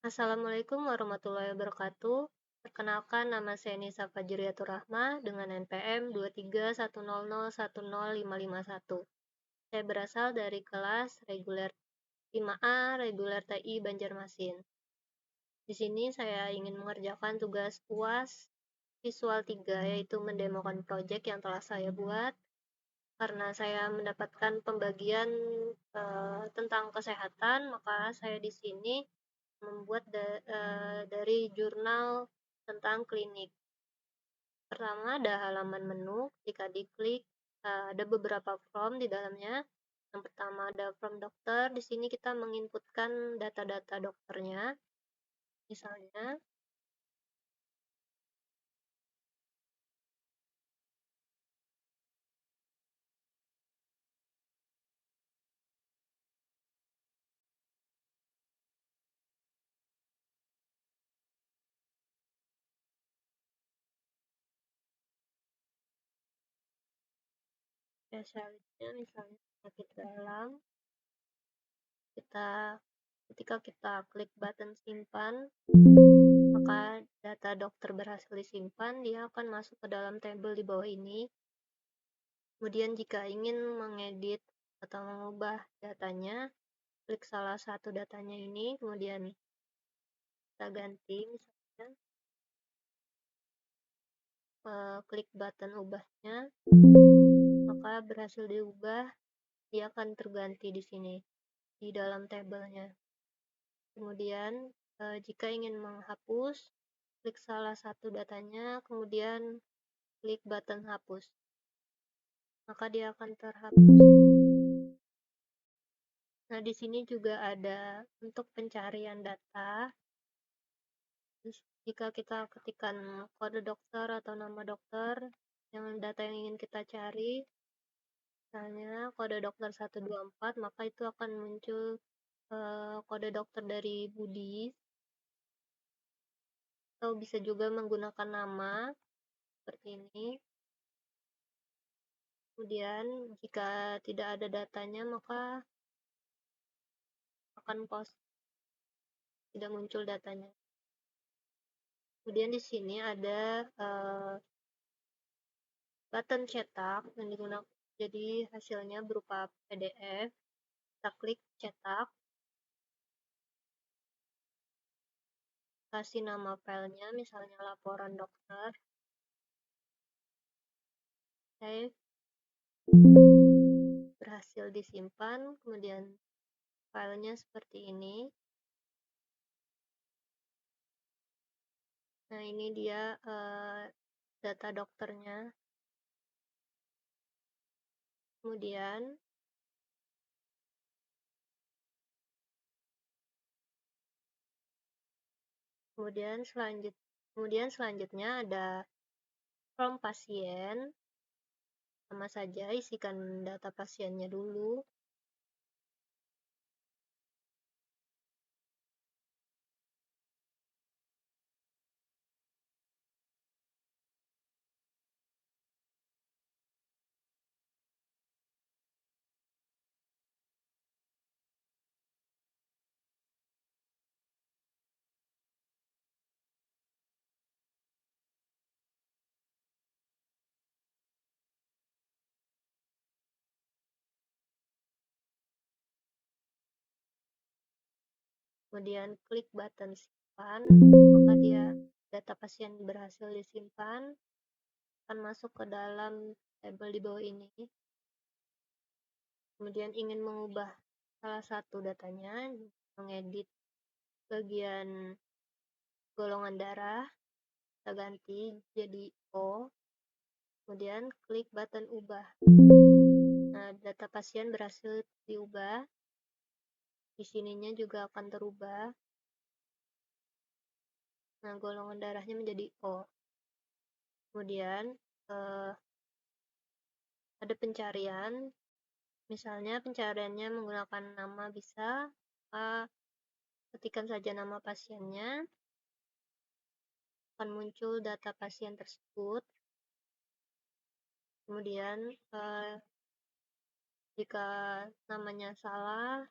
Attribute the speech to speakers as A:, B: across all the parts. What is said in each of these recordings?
A: Assalamualaikum warahmatullahi wabarakatuh. Perkenalkan, nama saya Nisa Fajriatur Rahma dengan NPM 23100105551. Saya berasal dari kelas reguler 5A reguler TI Banjarmasin. Di sini saya ingin mengerjakan tugas UAS visual 3, yaitu mendemokan proyek yang telah saya buat. Karena saya mendapatkan pembagian tentang kesehatan, maka saya di sini membuat dari jurnal tentang klinik. Pertama ada halaman menu, jika diklik ada beberapa form di dalamnya. Yang pertama ada form dokter, di sini kita menginputkan data-data dokternya. Misalnya spesialisnya, misalnya penyakit dalam. Ketika kita klik button simpan, maka data dokter berhasil disimpan, dia akan masuk ke dalam tabel di bawah ini. Kemudian jika ingin mengedit atau mengubah datanya, klik salah satu datanya ini, kemudian kita ganti, misalnya klik button ubahnya, maka berhasil diubah, dia akan terganti di sini di dalam tabelnya. Kemudian jika ingin menghapus, klik salah satu datanya, kemudian klik button hapus, maka dia akan terhapus. Nah, di sini juga ada untuk pencarian data. Jika kita ketikkan kode dokter atau nama dokter, yang data yang ingin kita cari, misalnya kode dokter 124, maka itu akan muncul kode dokter dari Budi, atau bisa juga menggunakan nama seperti ini. Kemudian jika tidak ada datanya, maka akan tidak muncul datanya. Kemudian di sini ada button cetak yang digunakan, jadi hasilnya berupa PDF. Kita klik cetak, kasih nama filenya, misalnya laporan dokter, save, berhasil disimpan. Kemudian filenya seperti ini. Nah, ini dia data dokternya. Kemudian selanjutnya ada form pasien. Sama saja, isikan data pasiennya dulu. Kemudian klik button simpan, maka data pasien berhasil disimpan, akan masuk ke dalam tabel di bawah ini. Kemudian ingin mengubah salah satu datanya, mengedit bagian golongan darah, kita ganti jadi O, kemudian klik button ubah. Nah, data pasien berhasil diubah, di sininya juga akan terubah. Nah, golongan darahnya menjadi O. Kemudian ada pencarian, misalnya pencariannya menggunakan nama bisa, ketikkan saja nama pasiennya, akan muncul data pasien tersebut. Kemudian jika namanya salah,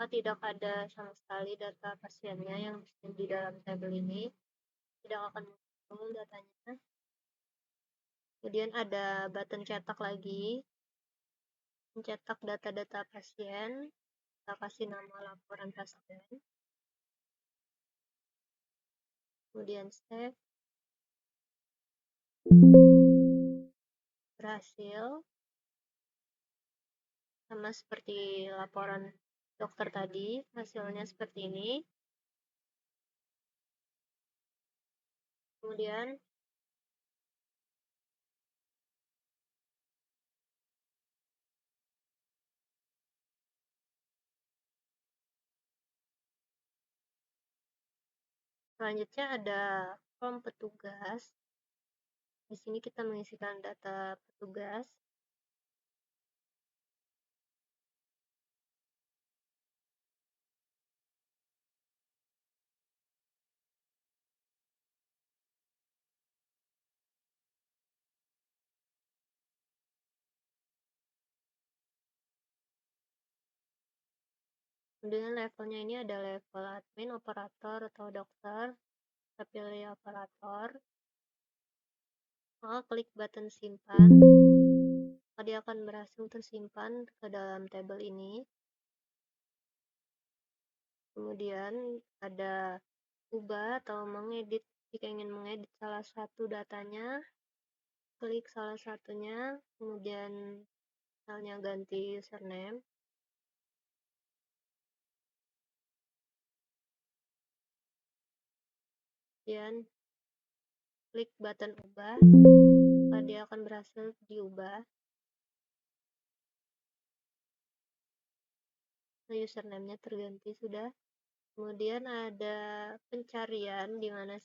A: maka tidak ada sama sekali data pasiennya yang di dalam tabel ini, tidak akan muncul datanya. Kemudian ada button cetak lagi, mencetak data-data pasien, kita kasih nama laporan pasien, kemudian save, berhasil, sama seperti laporan dokter tadi, hasilnya seperti ini. Kemudian selanjutnya ada form petugas. Di sini kita mengisikan data petugas. Kemudian levelnya ini ada level admin, operator, atau dokter. Kita pilih operator. Maka klik button simpan. Maka dia akan berhasil tersimpan ke dalam tabel ini. Kemudian ada ubah atau mengedit. Jika ingin mengedit salah satu datanya, klik salah satunya, kemudian misalnya ganti username. Kemudian klik button ubah, maka dia akan berhasil diubah. Nah, username-nya terganti sudah. Kemudian ada pencarian, di mana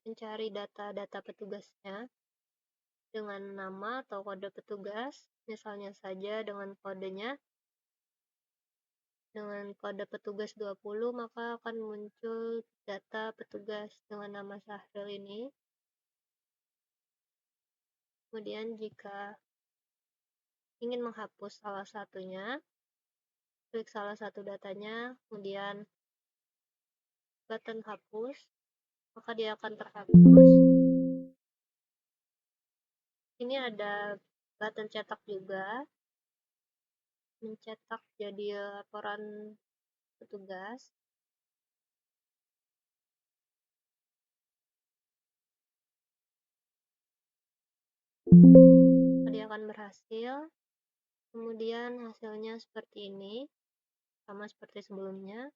A: mencari data-data petugasnya dengan nama atau kode petugas, misalnya saja dengan kodenya. Dengan kode petugas 20, maka akan muncul data petugas dengan nama Syahril ini. Kemudian jika ingin menghapus salah satunya, klik salah satu datanya, kemudian button hapus, maka dia akan terhapus. Ini ada button cetak juga, mencetak jadi laporan petugas. Dia akan berhasil. Kemudian hasilnya seperti ini, sama seperti sebelumnya.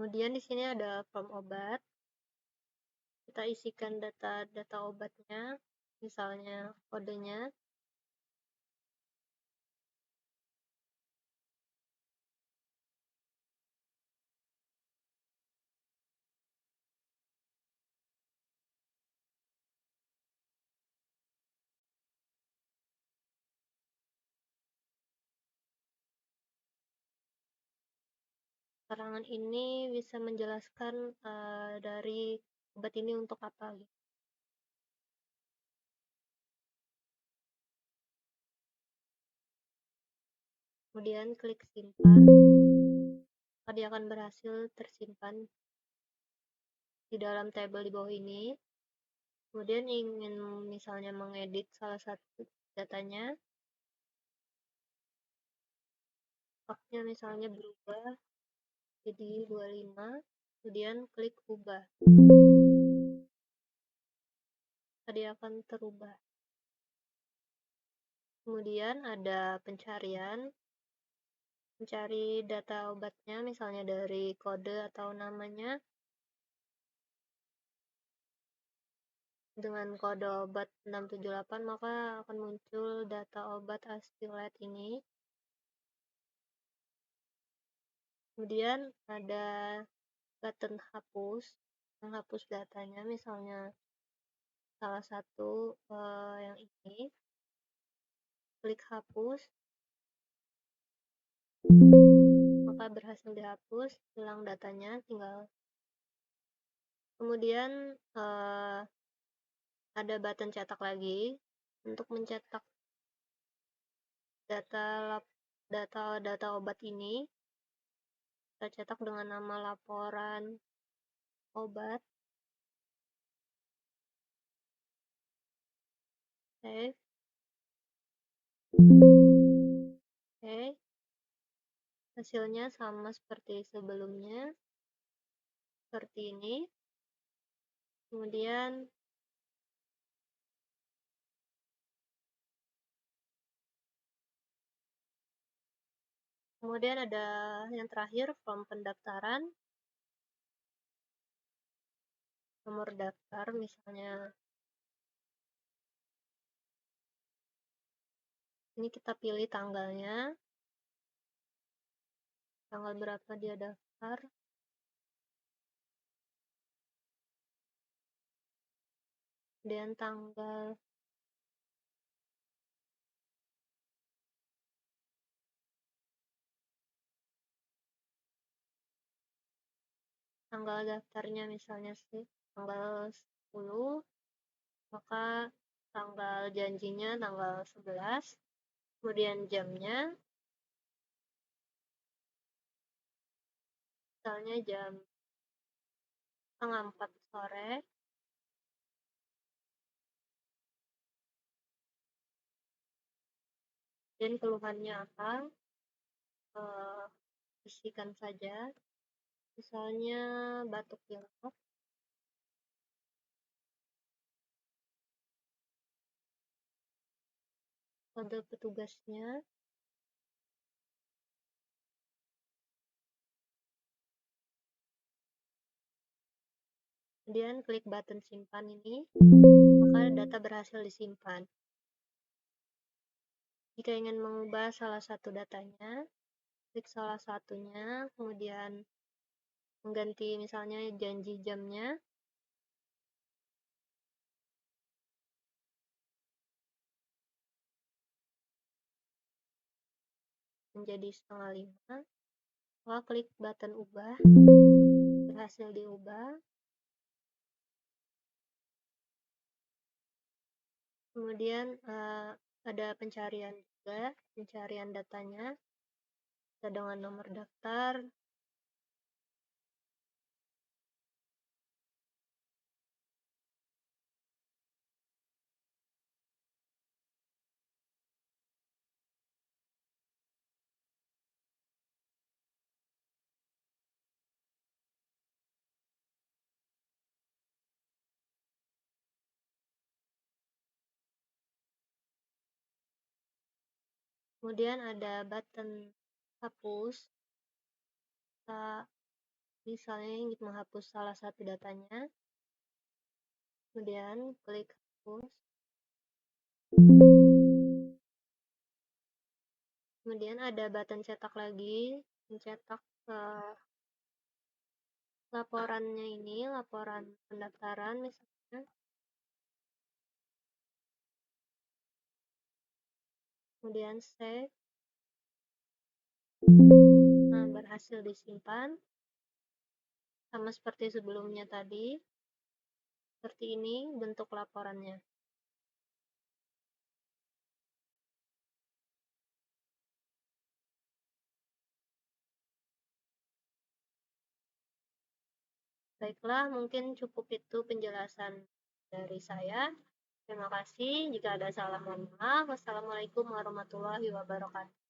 A: Kemudian di sini ada form obat. Kita isikan data-data obatnya, misalnya kodenya. Keterangan ini bisa menjelaskan dari obat ini untuk apa gitu. Kemudian klik simpan, maka dia akan berhasil tersimpan di dalam tabel di bawah ini. Kemudian ingin misalnya mengedit salah satu datanya, faknya misalnya berubah jadi 25, kemudian klik ubah. Dia akan terubah. Kemudian ada pencarian, mencari data obatnya misalnya dari kode atau namanya. Dengan kode obat 678 maka akan muncul data obat Astilet ini. Kemudian ada button hapus, menghapus datanya, misalnya salah satu yang ini. Klik hapus, maka maka berhasil dihapus, hilang datanya, tinggal kemudian ada button cetak lagi. Untuk mencetak data obat ini, kita cetak dengan nama laporan obat, save, oke, hasilnya sama seperti sebelumnya, seperti ini. Kemudian ada yang terakhir, form pendaftaran, nomor daftar misalnya. Ini kita pilih tanggalnya, tanggal berapa dia daftar. Kemudian tanggal daftarnya misalnya sih tanggal 10, maka tanggal janjinya tanggal 11, kemudian jamnya misalnya jam 3:30 sore, dan keluhannya apa, isikan saja, misalnya batuk pilek, kode petugasnya, kemudian klik button simpan ini, maka data berhasil disimpan. Jika ingin mengubah salah satu datanya, klik salah satunya, kemudian mengganti misalnya janji jamnya, menjadi 4:30, maka klik button ubah, berhasil diubah. Kemudian ada pencarian juga, pencarian datanya, bisa dengan nomor daftar, kemudian ada button hapus. Kita misalnya ingin menghapus salah satu datanya, kemudian klik hapus. Kemudian ada button cetak lagi, mencetak laporannya ini, laporan pendaftaran misalnya. Kemudian save. Nah, berhasil disimpan. Sama seperti sebelumnya tadi. Seperti ini bentuk laporannya. Baiklah, mungkin cukup itu penjelasan dari saya. Terima kasih. Jika ada salah, mohon maaf. Wassalamualaikum warahmatullahi wabarakatuh.